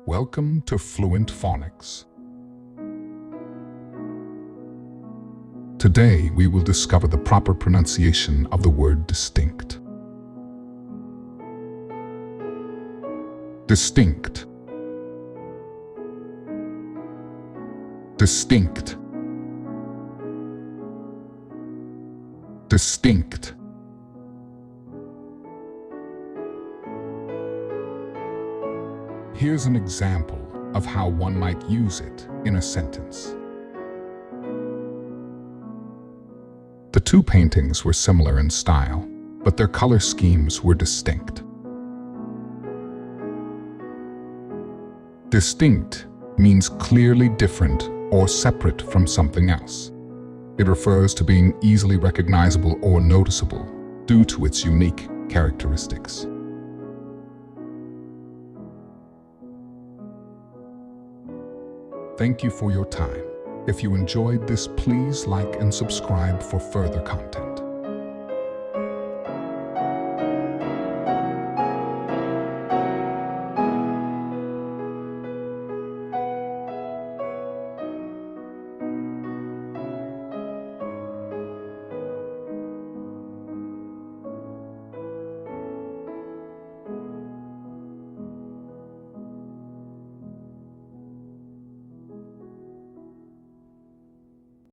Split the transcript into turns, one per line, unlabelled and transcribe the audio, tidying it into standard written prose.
Welcome to Fluent Phonics. Today, we will discover the proper pronunciation of the word distinct. Distinct. Distinct. Distinct. Here's an example of how one might use it in a sentence. The two paintings were similar in style, but their color schemes were distinct. Distinct means clearly different or separate from something else. It refers to being easily recognizable or noticeable due to its unique characteristics. Thank you for your time. If you enjoyed this, please like and subscribe for further content.